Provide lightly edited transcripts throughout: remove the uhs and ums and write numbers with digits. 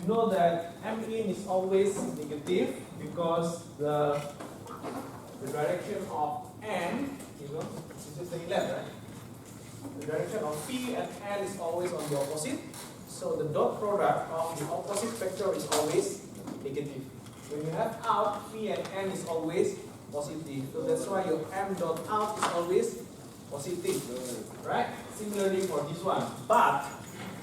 know that M in is always negative because the direction of N, this is the left, right? The direction of P and N is always on the opposite. So the dot product of the opposite vector is always negative. When you have out, P and N is always positive. So that's why your M dot out is always positive. Right? Similarly for this one. But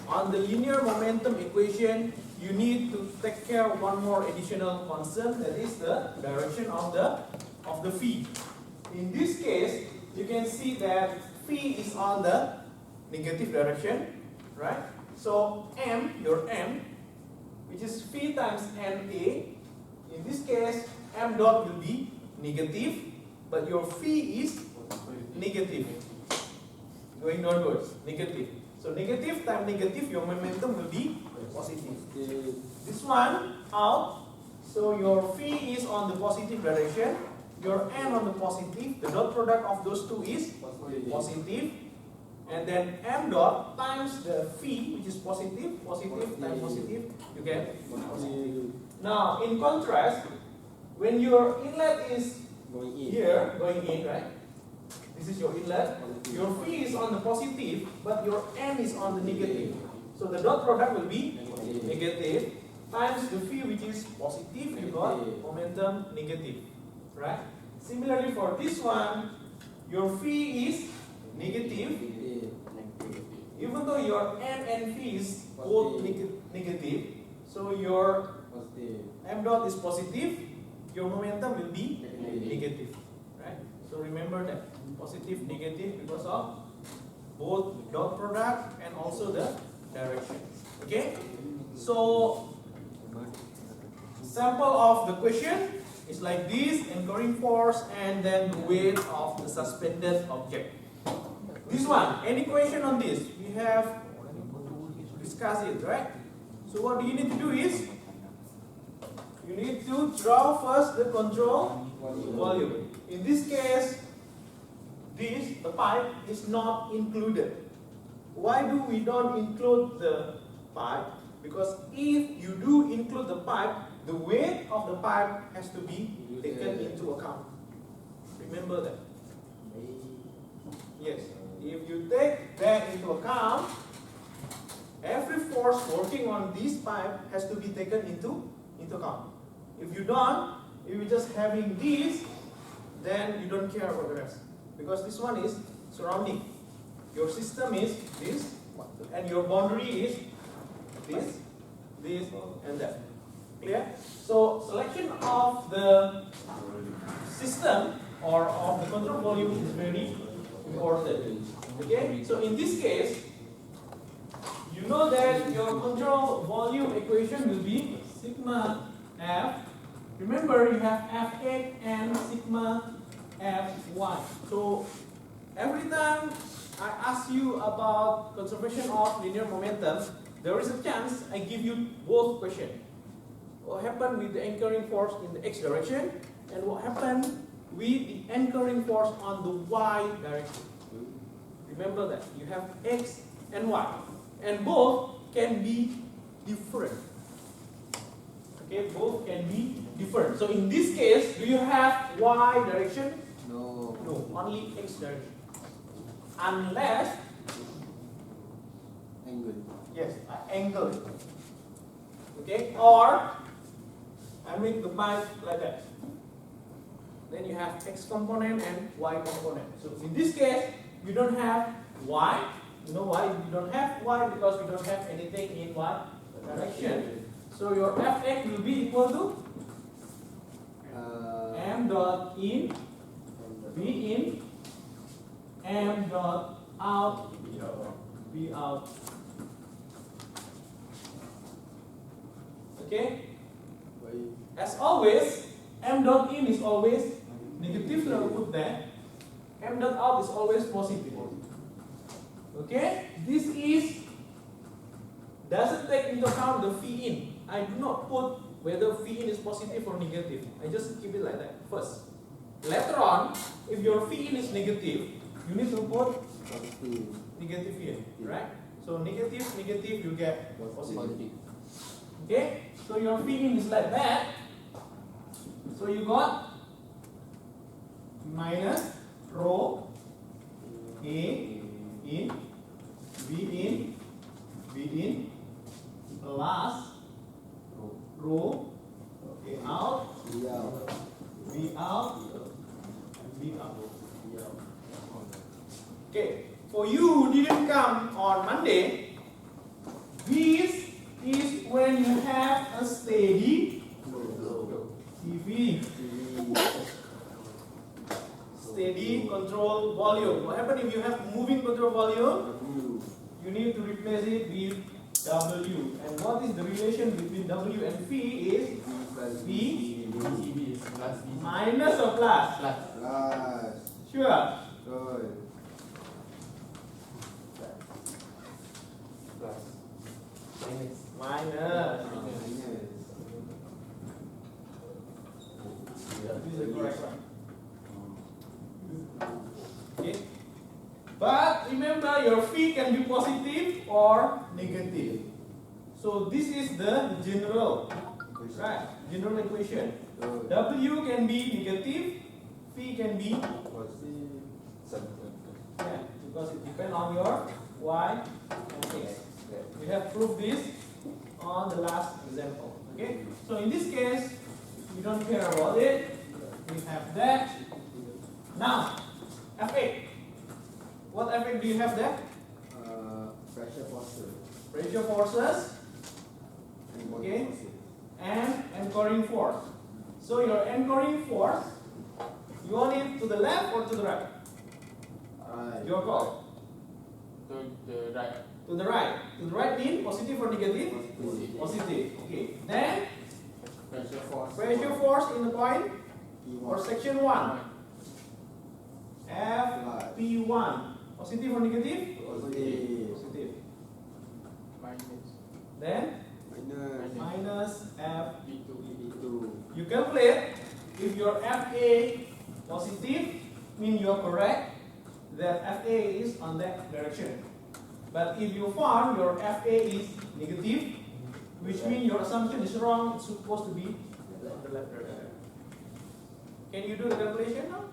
on the linear momentum equation, you need to take care of one more additional concern, that is the direction of the phi. In this case, you can see that phi is on the negative direction, right? So M, your M, which is phi times NA, in this case, M dot will be negative, but your phi is negative. Going downwards, negative. So negative times negative, your momentum will be positive. This one out, so your phi is on the positive direction, your N on the positive, the dot product of those two is positive, and then M dot times the phi, which is positive times positive, you get positive. Now, in contrast, when your inlet is here, going in, right? This is your inlet. Your phi is on the positive, but your N is on the negative. So the dot product will be negative times the phi, which is positive, you got momentum negative, right? Similarly for this one, your phi is negative, even though your N and phi is both negative. So your M dot is positive, your momentum will be negative, right? So remember that, positive, negative, because of both dot product and also the direction. Okay? So sample of the question is like this: anchoring force and then the weight of the suspended object. This one, any question on this? We have discussed it, right? So what you need to do is, you need to draw first the control volume. In this case, the pipe is not included. Why do we don't include the pipe? Because if you do include the pipe, the weight of the pipe has to be taken into account. Remember that. Yes. If you take that into account, every force working on this pipe has to be taken into account. If you don't, if you're just having this, then you don't care about the rest. Because this one is surrounding. Your system is this, and your boundary is this, and that. Clear? So selection of the system or of the control volume is very important. Okay? So in this case, you know that your control volume equation will be sigma F. Remember, you have F8 and sigma Fy. So every time I ask you about conservation of linear momentum, there is a chance I give you both questions. What happened with the anchoring force in the x direction, and what happened with the anchoring force on the y direction. Remember that you have x and y, and both can be different. Okay, both can be different. So in this case, do you have y direction? No. No, only x direction. Unless, Angle. yes, angle. Okay, or I make the pipe like that. Then you have x component and y component. So in this case, you don't have y. You know why you don't have y? Because we don't have anything in y direction. So your Fx will be equal to m dot in, v in, m dot out, v out. Okay? As always, m dot in is always negative, so put that. M dot out is always positive. Okay? This is doesn't take into account the phi in. I do not put whether phi in is positive or negative. I just keep it like that first. Later on, if your phi in is negative, you need to put negative here, right? So negative, you get positive. Okay, so your P in is like that. So you got minus rho A in V in plus rho okay, out V out V out. Okay, for you who didn't come on Monday, this is when you have a steady TV. Steady control volume. What happens if you have moving control volume? You need to replace it with W. And what is the relation between W and V is V minus or plus? Plus. Sure. Good. Minus. This is the correct one. Okay. But remember, your phi can be positive or negative. So this is the general, right? General equation. W can be negative, phi can be Positive. yeah, because it depends on your y and x. We have proved this on the last example. Okay. So in this case, we don't care about it. We have that. Now, F8. What F8 do you have there? Pressure forces. Pressure forces, okay, and anchoring force. So your anchoring force, you want it to the left or to the right? Your call. To the right. To the right. To the right means positive or negative? Positive. Positive. Okay. Then Pressure force. pressure force in the point or section 1. P1. Positive or negative? Positive. Positive. Minus. Then Minus. minus F. V2. You calculate if your FA positive means you are correct, that FA is on that direction. But if you found your FA is negative, which means your assumption is wrong, it's supposed to be on the left direction. Can you do the calculation now?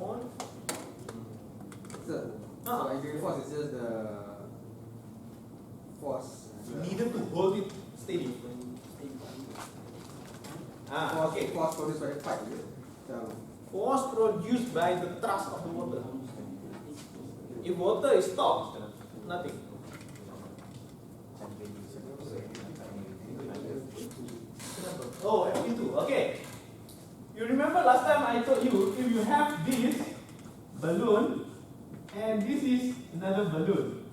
On. So anchoring force is just the force. Needed to hold it steady. Okay. Force produced by the pipe. Force produced by the thrust of the water. If water is stopped, nothing. Oh, FP2. Okay. You remember last time I told you, if you have this balloon and this is another balloon.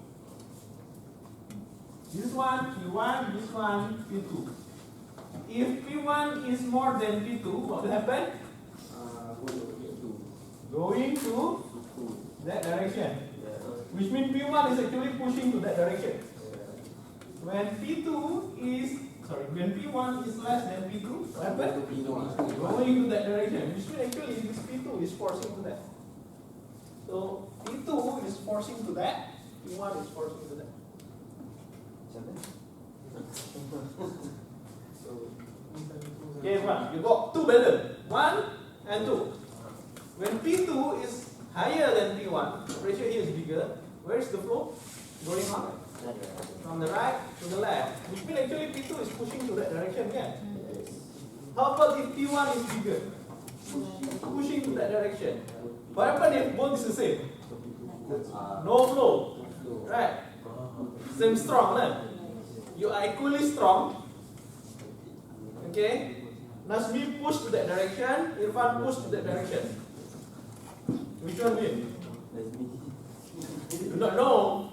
This one P1, this one P2. If P1 is more than P2, what will happen? Going to that direction. Which means P1 is actually pushing to that direction. When when P1 is less than P2, what happens? Going to that direction. Which means actually this P2 is forcing to that. So P2 is forcing to that, P1 is forcing to that. Okay, one. You got two balloons, 1 and 2. When P2 is higher than P1, the pressure here is bigger. Where is the flow going on? From the right to the left. Which means actually P2 is pushing to that direction, yeah? How about if P1 is bigger? Pushing to that direction. What happens if both is the same? No flow. Right? Same strong, right? You are equally strong. Okay? Nasmi push to that direction, Irfan push to that direction. Which one win? You do not know.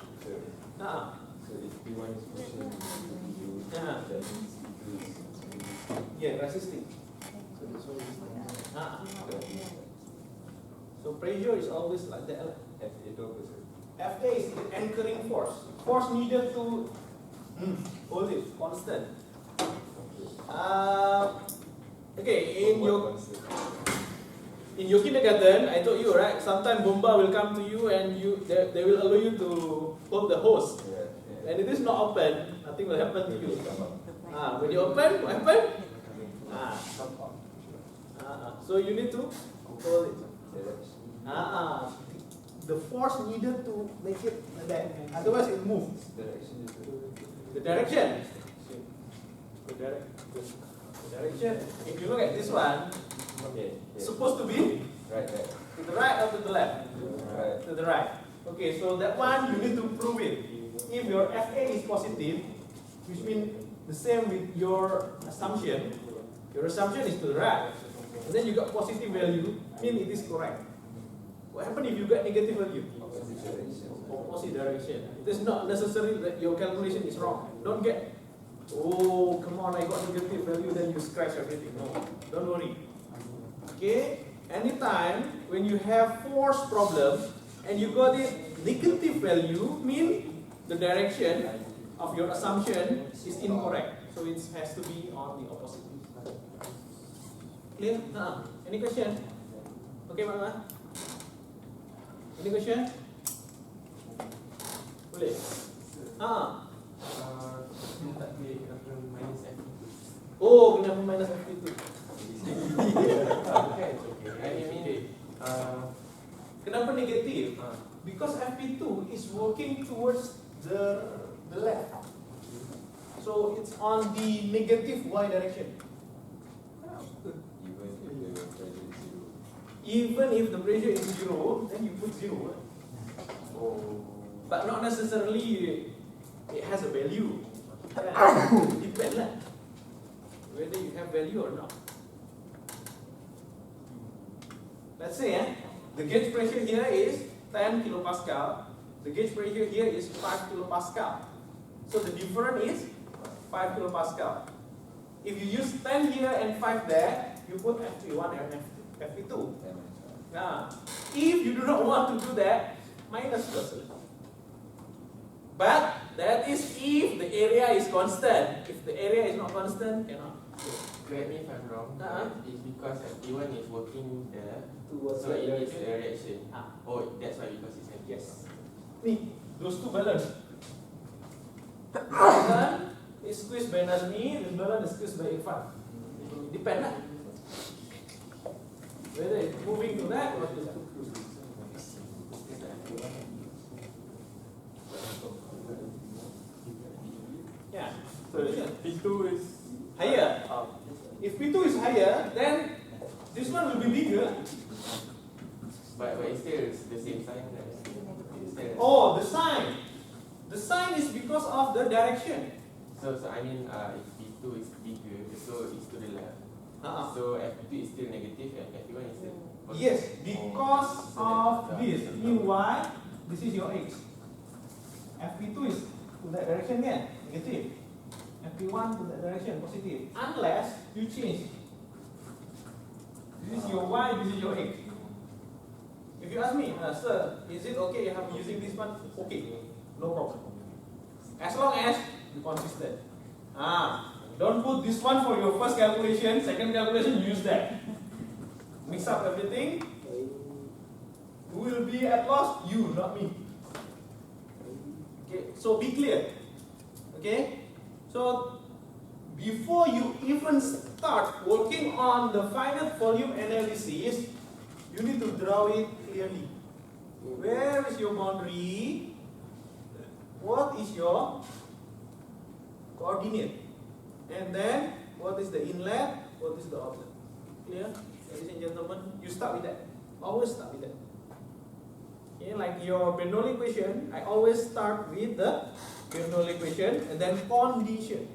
Yeah, resisting. So pressure is always like that. FA is the anchoring force. Force needed to hold it constant. Okay, in your kindergarten, I told you, right? Sometimes bomba will come to you and they will allow you to hold the hose. When it is not open, nothing will happen to you. When you open, what happen? So you need to hold it. The force needed to make it like that. Otherwise, it moves. The direction. The direction. If you look at this one, it's supposed to be to the right or to the left? To the right. Okay, so that one you need to prove it. If your FA is positive, which means the same with your assumption is to the right, and then you got positive value, mean it is correct. What happens if you got negative value? Opposite direction. It is not necessary that your calculation is wrong. Don't get, oh, come on, I got negative value, then you scratch everything. No, don't worry. Okay? Anytime when you have force problem and you got it negative value, mean the direction of your assumption is incorrect. So it has to be on the opposite. Clear? Any question? Okay, Mama? Any question? Boleh? Tak boleh kenapa minus FP2. Oh, kenapa minus FP2? Okay, it's okay. I mean, Kenapa negatif? Because FP2 is working towards the left. So it's on the negative Y direction. Even if the pressure is 0, then you put 0. But not necessarily it has a value. Depends lah, whether you have value or not. Let's say the gauge pressure here is 10 kilopascal. The gauge pressure here is 5 kilopascal. So the difference is 5 kilopascal. If you use 10 here and 5 there, you put FP1 and FP2. Now, if you do not want to do that, minus plus. But that is if the area is constant. If the area is not constant, cannot. correct me if I'm wrong. It's because FP1 is working there, Towards so it is the reaction. Oh, that's why because it's FP1. Yes. Ni, those two balance. This one is squeezed by Nazmi, this balance is squeezed by Irfan. Depend lah. Whether it's moving to that or to that. Yeah. So P2 is higher. If P2 is higher, then this one will be bigger. but it's still the same sign. Oh, the sign. The sign is because of the direction. So I mean, if P2 is bigger, so it's to the left. So FP2 is still negative and FP1 is still positive. Yes, because of this. Mean Y, this is your X. FP2 is to that direction kan? Negative. FP1 to that direction, positive. Unless you change. This is your Y, this is your X. If you ask me, sir, is it okay if I'm using this one? Okay, no problem. As long as you consistent. Don't put this one for your first calculation, second calculation, use that. Mix up everything. Who will be at loss? You, not me. Okay, so be clear. Okay, so before you even start working on the finite volume analysis, you need to draw it clearly. Where is your boundary? What is your coordinate? And then, what is the inlet? What is the outlet? Clear? Ladies and gentlemen, you start with that. Always start with that. Okay, like your Bernoulli equation, I always start with the Bernoulli equation and then condition.